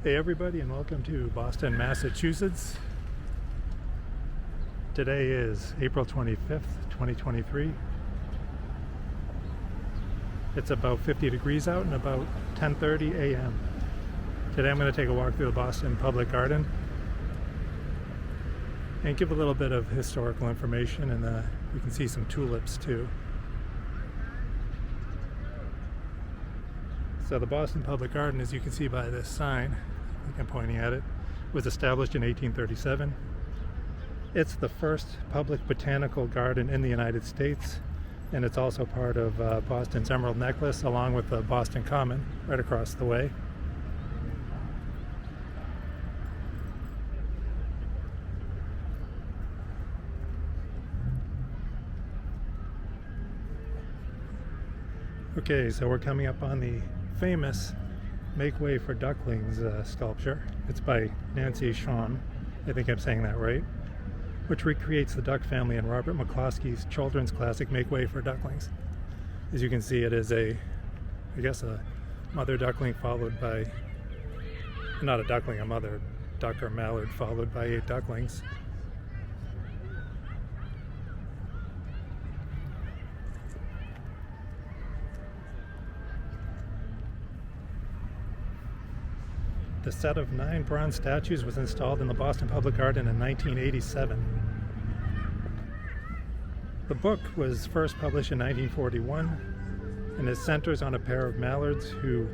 Hey everybody, and welcome to Boston, Massachusetts. Today is April 25th, 2023. It's about 50 degrees out and about 10:30 a.m. Today I'm going to take a walk through the Boston Public Garden and give a little bit of historical information, and you can see some tulips too. So the Boston Public Garden, as you can see by this sign, I think I'm pointing at it, was established in 1837. It's the first public botanical garden in the United States, and it's also part of Boston's Emerald Necklace, along with the Boston Common right across the way. Okay, so we're coming up on the famous Make Way for Ducklings sculpture. It's by Nancy Shawn, I think I'm saying that right, which recreates the duck family in Robert McCloskey's children's classic Make Way for Ducklings. As you can see, it is a mother duckling followed by, not a duckling, a mother duck or mallard followed by 8 ducklings. The set of 9 bronze statues was installed in the Boston Public Garden in 1987. The book was first published in 1941, and it centers on a pair of mallards who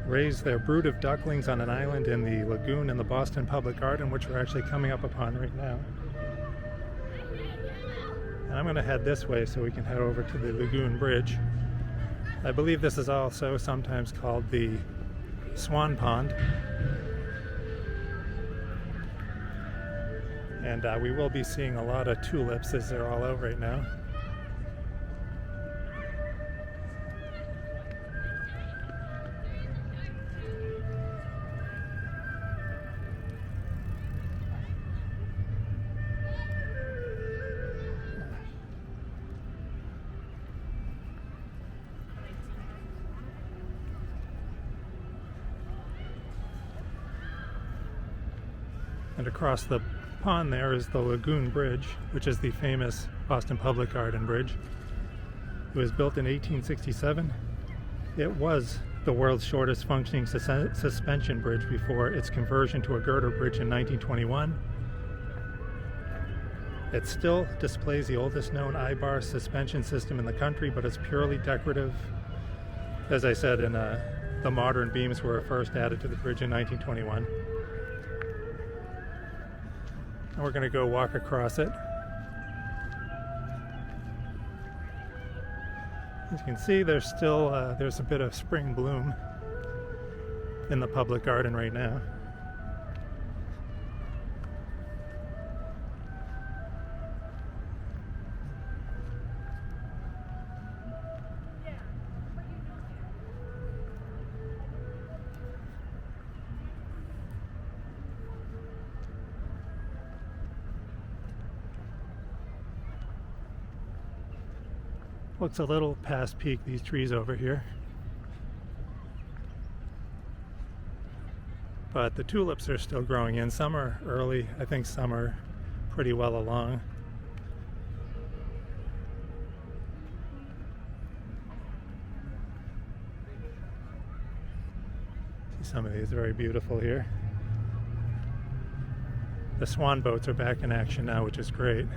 raise their brood of ducklings on an island in the Lagoon in the Boston Public Garden, which we're actually coming up upon right now. And I'm going to head this way so we can head over to the Lagoon Bridge. I believe this is also sometimes called the Swan Pond. And we will be seeing a lot of tulips as they're all out right now. And across the pond there is the Lagoon Bridge, which is the famous Boston Public Garden Bridge. It was built in 1867. It was the world's shortest functioning suspension bridge before its conversion to a girder bridge in 1921. It still displays the oldest known I-bar suspension system in the country, but it's purely decorative. As I said, the modern beams were first added to the bridge in 1921. And we're going to go walk across it. As you can see, there's still there's a bit of spring bloom in the public garden right now. Looks a little past peak, these trees over here. But the tulips are still growing in. Some are early, I think some are pretty well along. See some of these, very beautiful here. The swan boats are back in action now, which is great.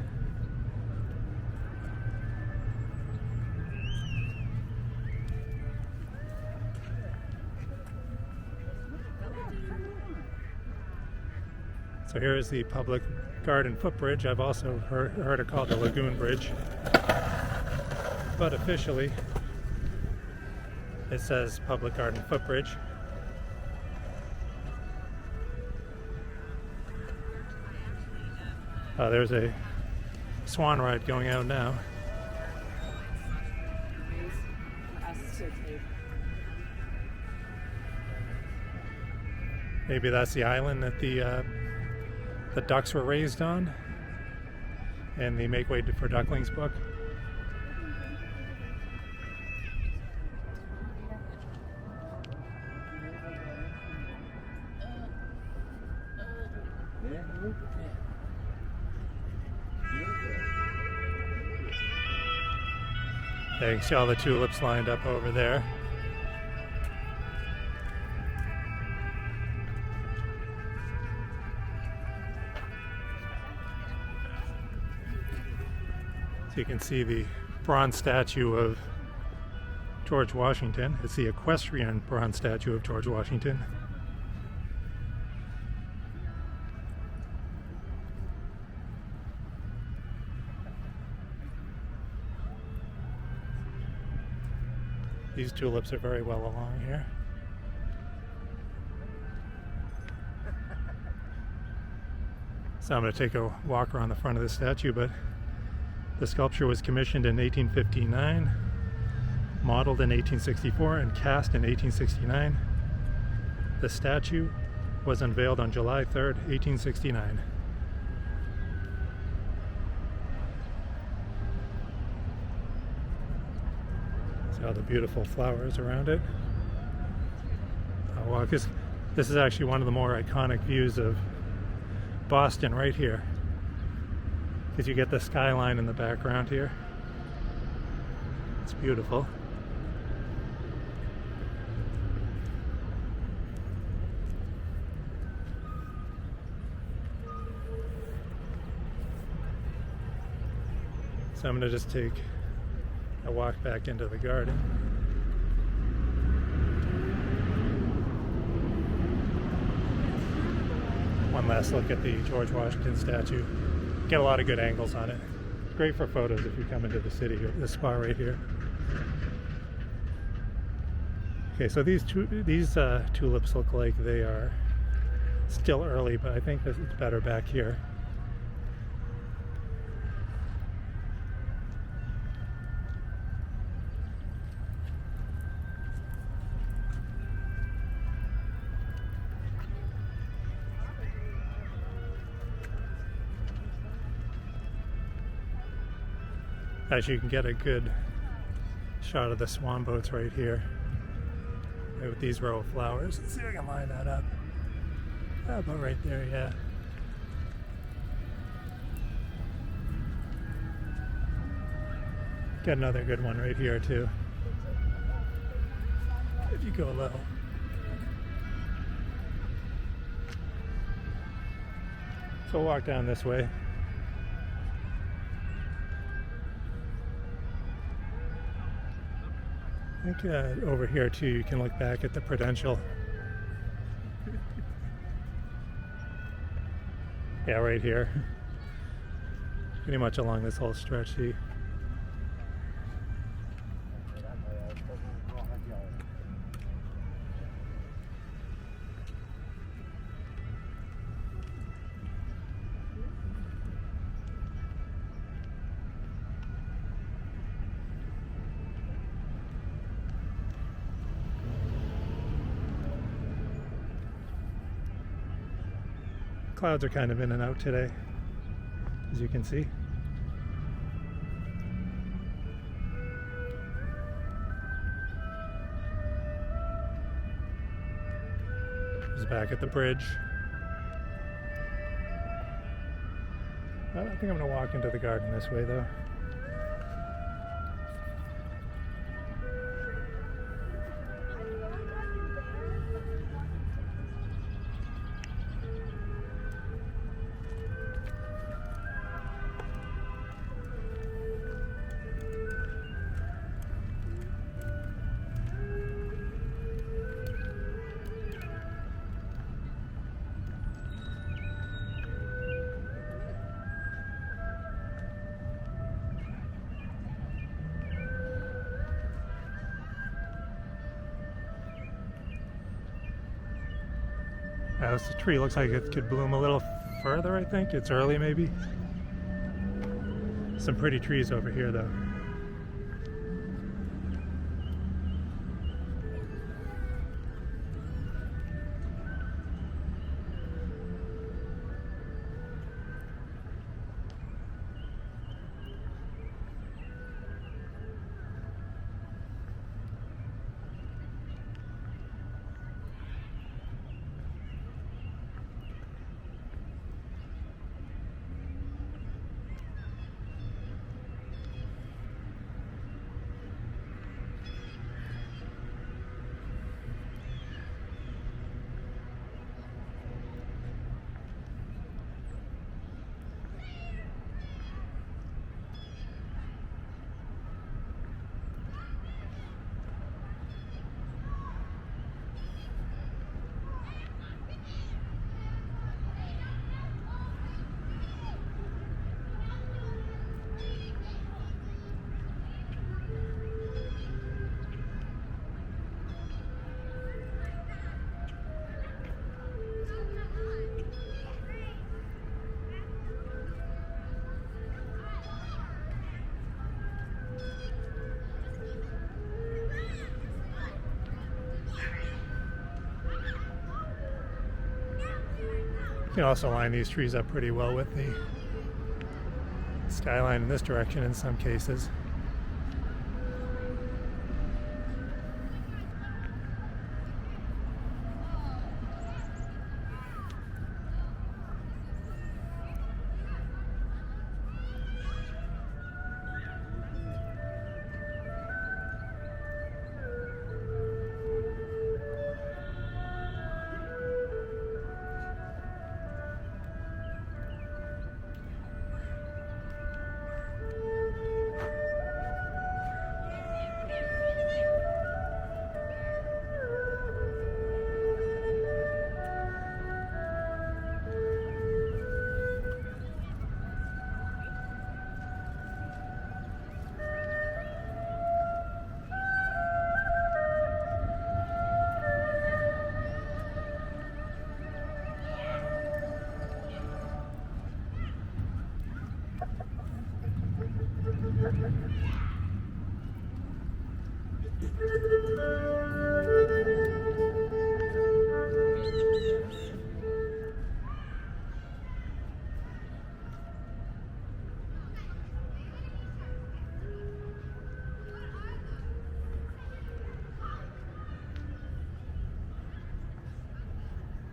So here is the public garden footbridge. I've also heard it called the Lagoon Bridge, but officially it says public garden footbridge. There's a swan ride going out now. Maybe that's the island that the ducks were raised on in the Make Way for Ducklings book. There you can see all the tulips lined up over there. So you can see the bronze statue of George Washington. It's the equestrian bronze statue of George Washington. These tulips are very well along here. So I'm going to take a walk around the front of the statue, but the sculpture was commissioned in 1859, modeled in 1864, and cast in 1869. The statue was unveiled on July 3rd, 1869. See all the beautiful flowers around it. I'll walk. This is actually one of the more iconic views of Boston right here, because you get the skyline in the background here. It's beautiful. So I'm going to just take a walk back into the garden. One last look at the George Washington statue. Get a lot of good angles on it. Great for photos if you come into the city, this spot right here. Okay, so these tulips look like they are still early, but I think this is better back here. Actually, you can get a good shot of the swan boats right here, right with these row of flowers. Let's see if I can line that up. About right there, yeah. Get another good one right here too, if you go a little. So we'll walk down this way. I think over here too you can look back at the Prudential. Yeah, right here. Pretty much along this whole stretch. See? Clouds are kind of in and out today, as you can see. Just back at the bridge. I think I'm going to walk into the garden this way though. This tree looks like it could bloom a little further, I think. It's early maybe. Some pretty trees over here though. can also line these trees up pretty well with the skyline in this direction in some cases.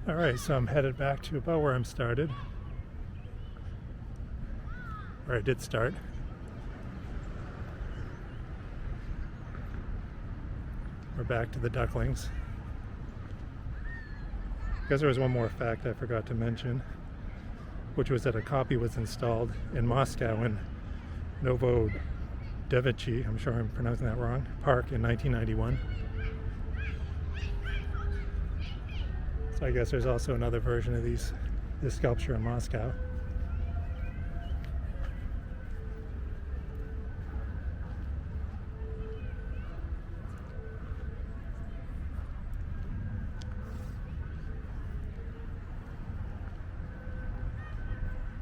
Alright, so I'm headed back to about where I'm started. Where I did start. We're back to the Ducklings. I guess there was one more fact I forgot to mention, which was that a copy was installed in Moscow in Novodevichy, I'm sure I'm pronouncing that wrong, Park in 1991. So I guess there's also another version of this sculpture in Moscow.